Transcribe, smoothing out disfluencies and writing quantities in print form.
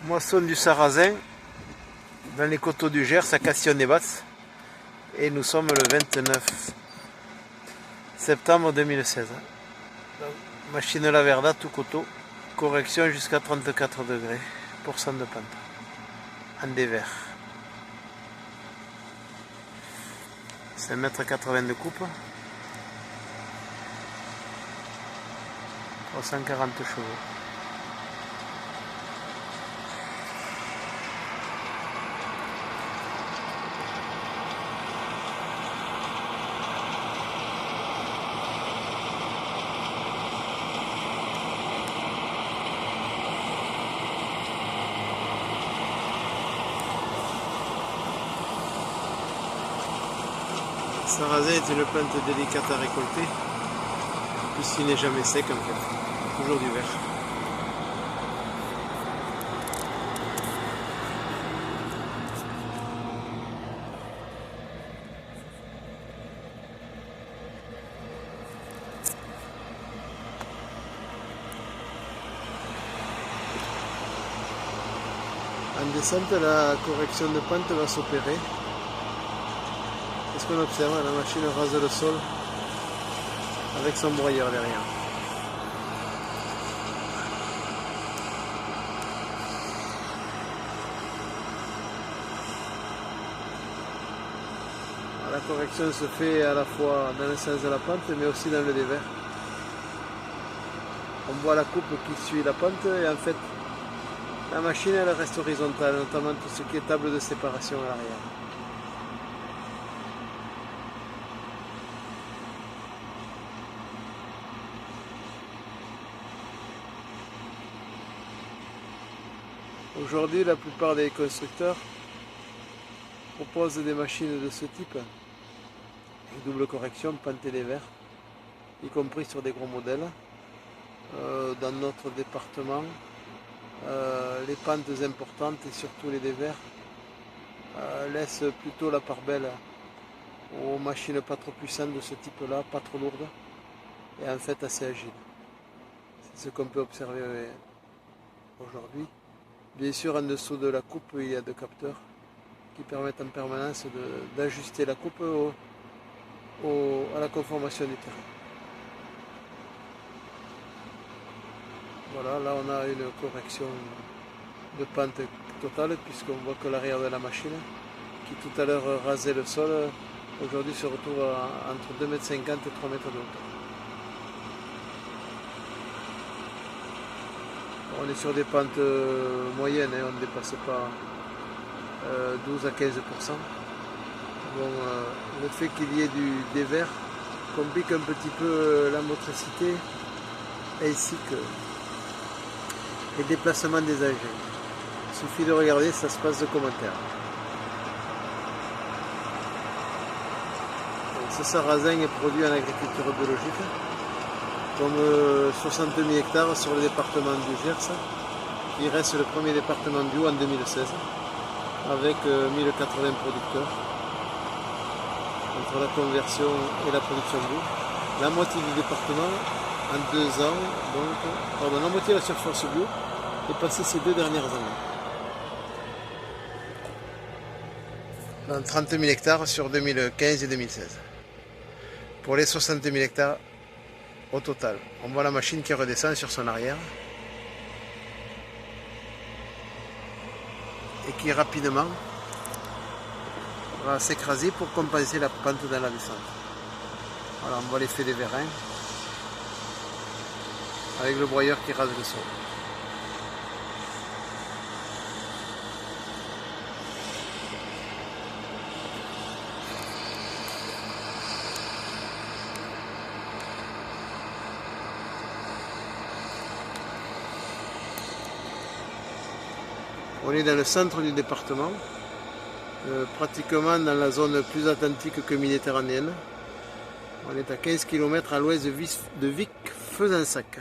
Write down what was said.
Moisson du Sarrazin, dans les coteaux du Gers, à Castillon-des-Basses. Et nous sommes le 29 septembre 2016. Machine Laverda, tout coteau. Correction jusqu'à 34 degrés, % de pente. En dévers. 5,80 m de coupe. 340 chevaux. Sarrazin est une plante délicate à récolter, puisqu'il n'est jamais sec en fait, toujours du vert. En descente, la correction de pente va s'opérer. C'est ce qu'on observe, la machine rase le sol avec son broyeur derrière. La correction se fait à la fois dans le sens de la pente mais aussi dans le dévers. On voit la coupe qui suit la pente et en fait la machine elle reste horizontale, notamment tout ce qui est table de séparation à l'arrière. Aujourd'hui, la plupart des constructeurs proposent des machines de ce type, avec double correction, pente et dévers, y compris sur des gros modèles. Dans notre département, les pentes importantes et surtout les dévers laissent plutôt la part belle aux machines pas trop puissantes de ce type-là, pas trop lourdes et en fait assez agiles. C'est ce qu'on peut observer aujourd'hui. Bien sûr, en dessous de la coupe, il y a deux capteurs qui permettent en permanence d'ajuster la coupe à la conformation du terrain. Voilà, là on a une correction de pente totale puisqu'on voit que l'arrière de la machine, qui tout à l'heure rasait le sol, aujourd'hui se retrouve entre 2,50 m et 3 m de hauteur. On est sur des pentes moyennes, on ne dépasse pas 12 à 15%. Bon, le fait qu'il y ait du dévers complique un petit peu la motricité ainsi que les déplacements des engins. Il suffit de regarder, ça se passe de commentaires. Ce sarrasin est produit en agriculture biologique. Comme 60 000 hectares sur le département du Gers, il reste le premier département bio en 2016 avec 1080 producteurs entre la conversion et la production bio. La moitié du département en 2 ans, donc, la moitié de la surface bio est passée ces 2 dernières années. Dans 30 000 hectares sur 2015 et 2016. Pour les 60 000 hectares, au total, on voit la machine qui redescend sur son arrière et qui rapidement va s'écraser pour compenser la pente dans la descente. Voilà, on voit l'effet des vérins avec le broyeur qui rase le sol. On est dans le centre du département, pratiquement dans la zone plus atlantique que méditerranéenne. On est à 15 km à l'ouest de Vic-Fezensac.